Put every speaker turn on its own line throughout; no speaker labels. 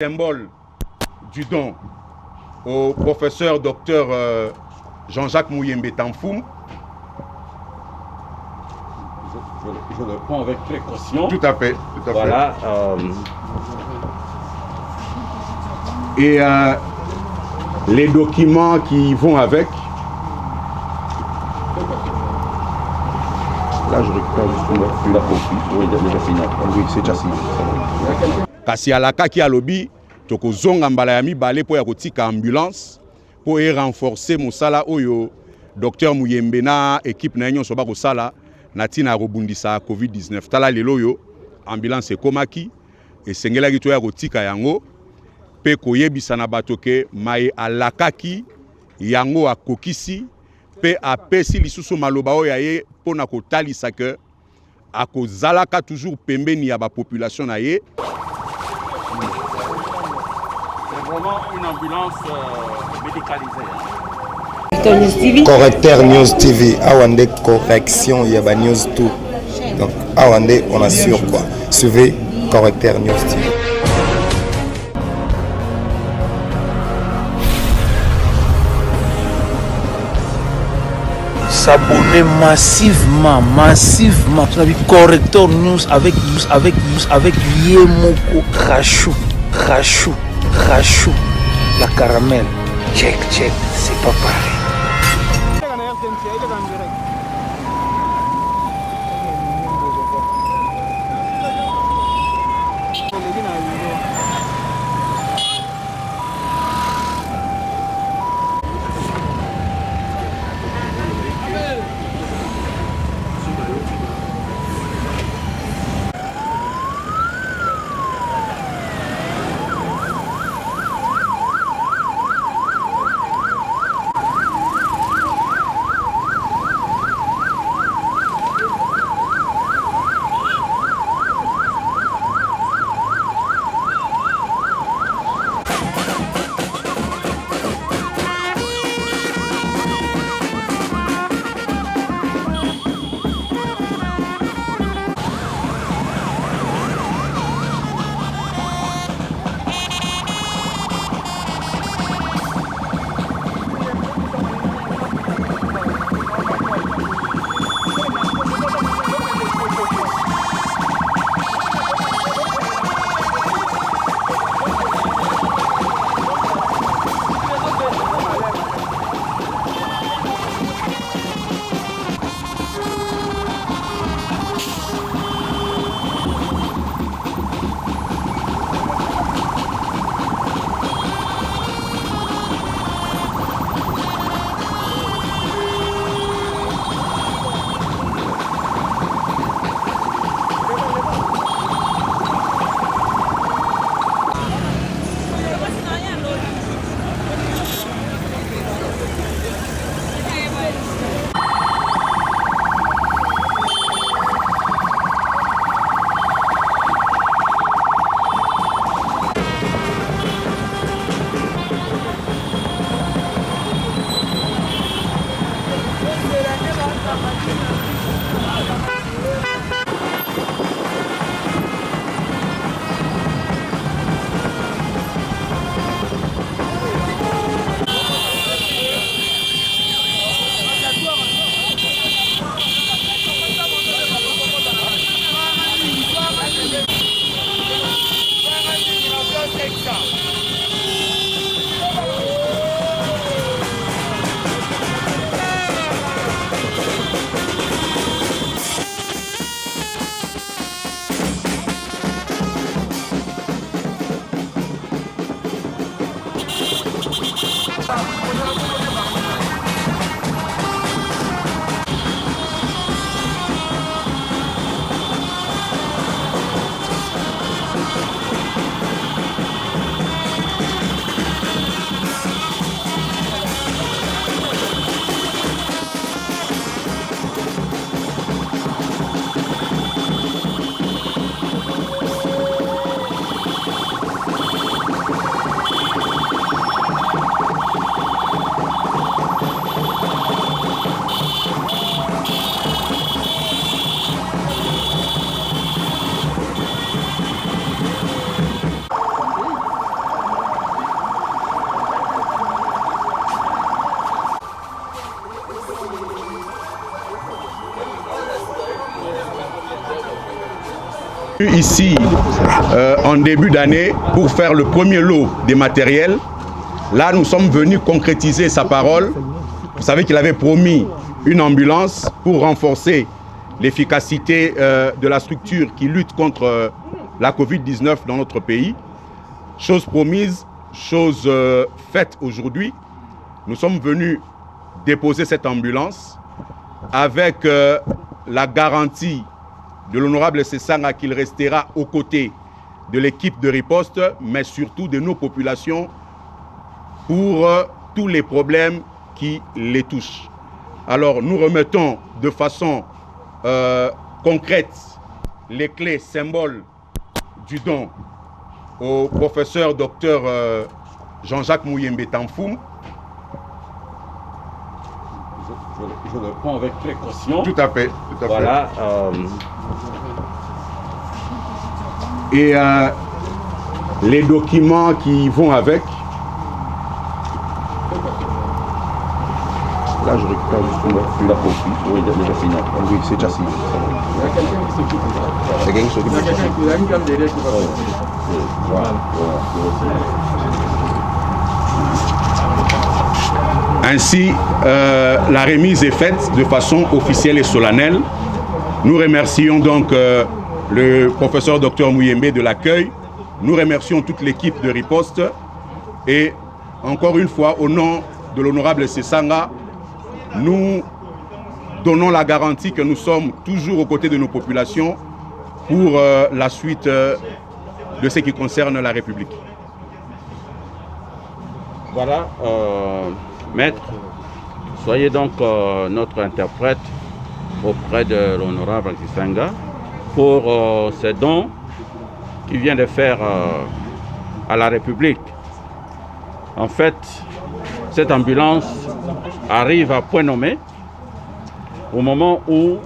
Symbole du don au professeur docteur Jean-Jacques Mouyembe Tamfoum.
Je le prends avec précaution.
Tout à fait.
Voilà.
Et les documents qui vont avec. Là, je récupère juste
la copie. Oui, déjà signé.
Oui, c'est déjà signé. Kasi alaka ki alobi toko zonga mbala ya mibale po ya kotika ambulance po e renforcer mosala oyo docteur Mouyembe na équipe na nyonso ba ko sala na tina robundisa COVID-19. Tala lelo yo ambulance ekomaki esengelaki to ya kotika yango pe koyebisa na bato ke maye alakaki yango akokisi pe apesi lisusu maloba oyo ye pona kotalisa ke akozalaka toujours pembeni ya ba population na ye.
C'est vraiment une ambulance médicalisée.
Correcteur News TV, Awande correction, il y a News tout. Donc Awande, on assure quoi. Suivez Correcteur News TV.
S'abonner massivement sur la Correcteur News avec Yemoko Rachou, la caramel. Check, c'est pas pareil.
Ici, en début d'année, pour faire le premier lot des matériels, là nous sommes venus concrétiser sa parole. Vous savez qu'il avait promis une ambulance pour renforcer l'efficacité de la structure qui lutte contre la Covid-19 dans notre pays. Chose promise, chose faite aujourd'hui. Nous sommes venus déposer cette ambulance avec la garantie de l'honorable Sesanga qu'il restera aux côtés de l'équipe de riposte, mais surtout de nos populations pour tous les problèmes qui les touchent. Alors nous remettons de façon concrète les clés symboles du don au professeur docteur Jean-Jacques Muyembe Tamfoum.
Je le prends avec précaution.
Tout à fait.
Voilà.
Et les documents qui vont avec. Là, je récupère juste la copie.
Oui, déjà signé.
Oui, c'est déjà signé.
Il y a quelqu'un qui s'occupe de ça.
C'est quelqu'un qui s'occupe de ça.
Il y a une gamme derrière qui va
Voilà. Ainsi, la remise est faite de façon officielle et solennelle. Nous remercions donc le professeur Dr Muyembe de l'accueil. Nous remercions toute l'équipe de riposte. Et encore une fois, au nom de l'honorable Sesanga, nous donnons la garantie que nous sommes toujours aux côtés de nos populations pour la suite de ce qui concerne la République.
Voilà, maître, soyez donc notre interprète auprès de l'honorable Sesanga pour ces dons qu'il vient de faire à la République. En fait, cette ambulance arrive à point nommé au moment où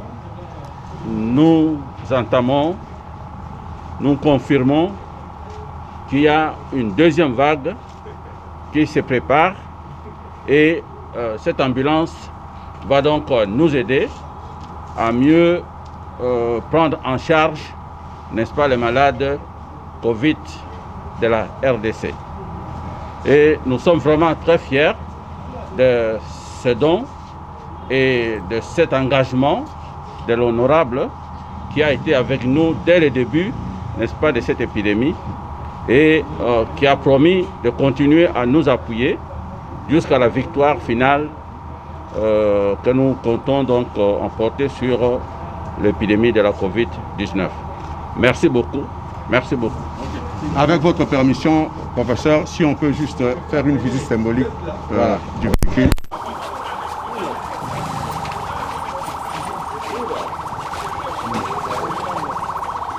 nous entamons, nous confirmons qu'il y a une deuxième vague qui se prépare et cette ambulance va donc nous aider à mieux prendre en charge, n'est-ce pas, les malades Covid de la RDC. Et nous sommes vraiment très fiers de ce don et de cet engagement de l'honorable qui a été avec nous dès le début, n'est-ce pas, de cette épidémie et qui a promis de continuer à nous appuyer jusqu'à la victoire finale que nous comptons donc emporter sur l'épidémie de la Covid-19. Merci beaucoup. Merci beaucoup.
Avec votre permission, professeur, si on peut juste faire une visite symbolique du véhicule.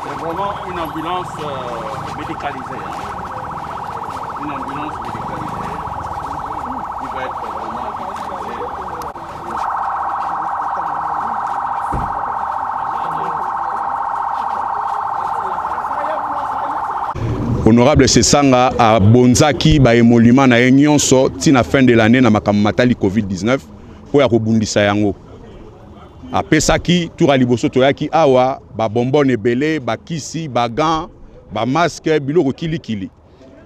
C'est vraiment une ambulance médicalisée. Une ambulance médicalisée qui va être vraiment utilisée.
Honorable Sesanga a bonzaki ba emolima na nyonso tina fin de l'année na makambo matali Covid-19 po ya kobundisa yango. Apesaki toura liboso toyaki awa ba bonbon ebele, ba kisi, ba gants, ba masque biloko kilikili.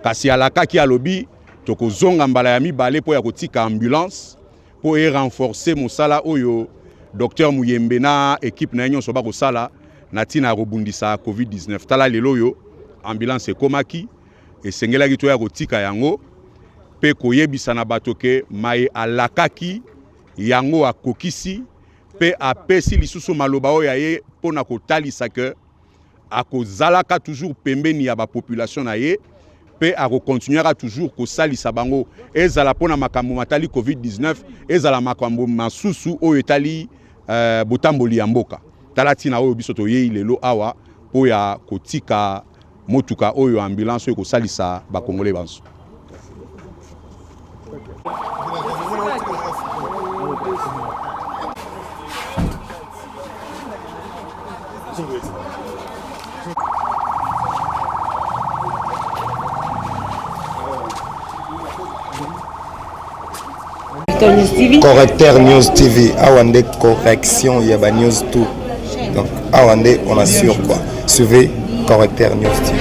Kasi alakaki alobi tokozonga mbala ya mibale po ya kotika ambulance po renforcer mosala oyo docteur Muyembe na équipe na nyonso ba kosala na tina kobundisa Covid-19. Tala lelo yo ambulance ekomaki esengelaki to ya kotika yango pe koyebisa na bato ke maye alakaki yango akokisi pe apesi lisusu maloba oyo ye pona kotalisa ke akozalaka toujours pembeni ya ba population na ye pe akokontinuera toujours kosalisa bango ezala pona makambo matali Covid-19 ezala makambo masusu oyo etali botamboli ya mboka tala tina oyo biso toyei lelo awa po ya kotika motuka oyo ambulance oyo kosalisa bakongole banso.
Correcteur News TV, Awande correction, il y a News tout. Donc Awande, on assure quoi. Suivez Correcteur News TV.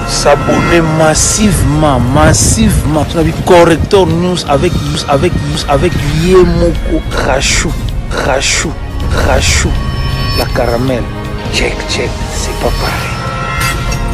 S'abonner massivement. Tu as vu Correcteur News avec Yemoko Rachou. La caramel. Check, c'est pas pareil.